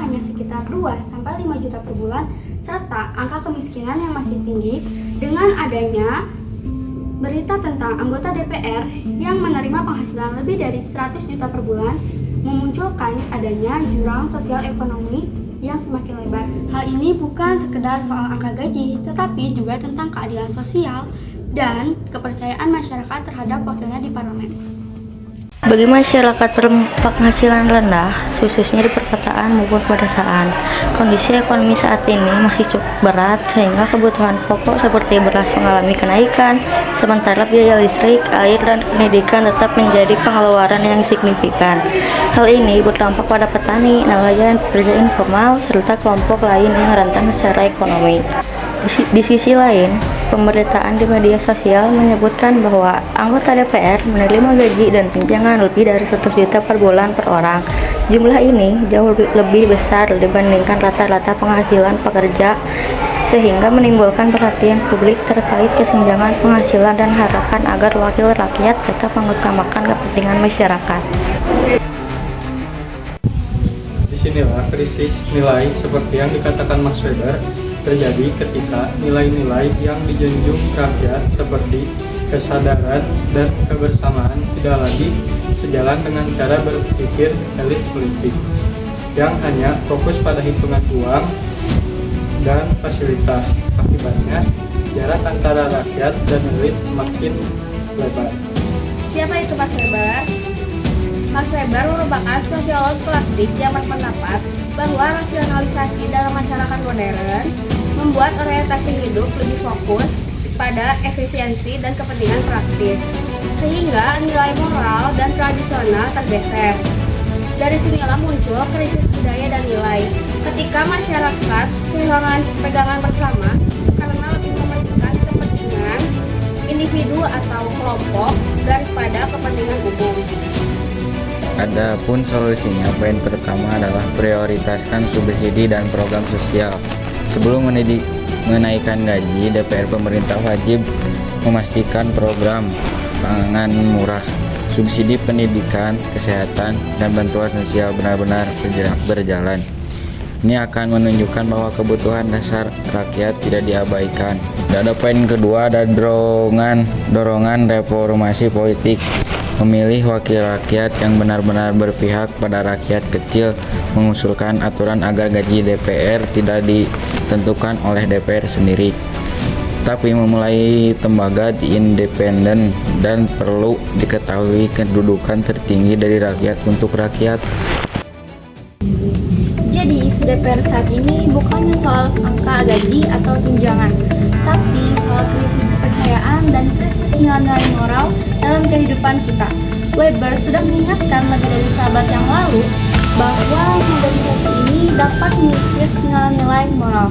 hanya sekitar 2-5 juta per bulan, serta angka kemiskinan yang masih tinggi. Dengan adanya berita tentang anggota DPR yang menerima penghasilan lebih dari 100 juta per bulan, memunculkan adanya jurang sosial ekonomi yang semakin lebar. Hal ini bukan sekedar soal angka gaji, tetapi juga tentang keadilan sosial dan kepercayaan masyarakat terhadap wakilnya di parlemen. Bagi masyarakat berpenghasilan rendah, khususnya di perkotaan maupun pedesaan, kondisi ekonomi saat ini masih cukup berat sehingga kebutuhan pokok seperti beras mengalami kenaikan, sementara biaya listrik, air, dan pendidikan tetap menjadi pengeluaran yang signifikan. Hal ini berdampak pada petani, nelayan, pekerja informal, serta kelompok lain yang rentan secara ekonomi. Di sisi lain, pemberitaan di media sosial menyebutkan bahwa anggota DPR menerima gaji dan tunjangan lebih dari 100 juta per bulan per orang. Jumlah ini jauh lebih besar dibandingkan rata-rata penghasilan pekerja, sehingga menimbulkan perhatian publik terkait kesenjangan penghasilan dan harapan agar wakil rakyat tetap mengutamakan kepentingan masyarakat. Disinilah krisis nilai seperti yang dikatakan Max Weber terjadi ketika nilai-nilai yang dijunjung rakyat seperti kesadaran dan kebersamaan tidak lagi sejalan dengan cara berpikir elit politik yang hanya fokus pada hitungan uang dan fasilitas. Akibatnya, jarak antara rakyat dan elit makin lebar. Siapa itu Max Weber? Max Weber merupakan sosiolog klasik yang berpendapat bahwa rasionalisasi dalam masyarakat modern membuat orientasi hidup lebih fokus pada efisiensi dan kepentingan praktis, sehingga nilai moral dan tradisional tergeser. Dari sinilah muncul krisis budaya dan nilai, ketika masyarakat kehilangan pegangan bersama karena lebih mementingkan kepentingan individu atau kelompok daripada kepentingan umum. Adapun solusinya, poin pertama adalah prioritaskan subsidi dan program sosial. Sebelum menaikkan gaji, DPR pemerintah wajib memastikan program pangan murah, subsidi pendidikan, kesehatan, dan bantuan sosial benar-benar berjalan. Ini akan menunjukkan bahwa kebutuhan dasar rakyat tidak diabaikan. Dan ada poin kedua, ada dorongan reformasi politik. Memilih wakil rakyat yang benar-benar berpihak pada rakyat kecil, mengusulkan aturan agar gaji DPR tidak ditentukan oleh DPR sendiri, tapi memulai lembaga independen, dan perlu diketahui kedudukan tertinggi dari rakyat untuk rakyat. Jadi isu DPR saat ini bukannya soal angka gaji atau tunjangan, tapi soal krisis kepercayaan dan krisis nilai-nilai moral dalam kehidupan kita. Weber sudah mengingatkan lebih dari seabad yang lalu bahwa modernisasi ini dapat mengikis nilai-nilai moral.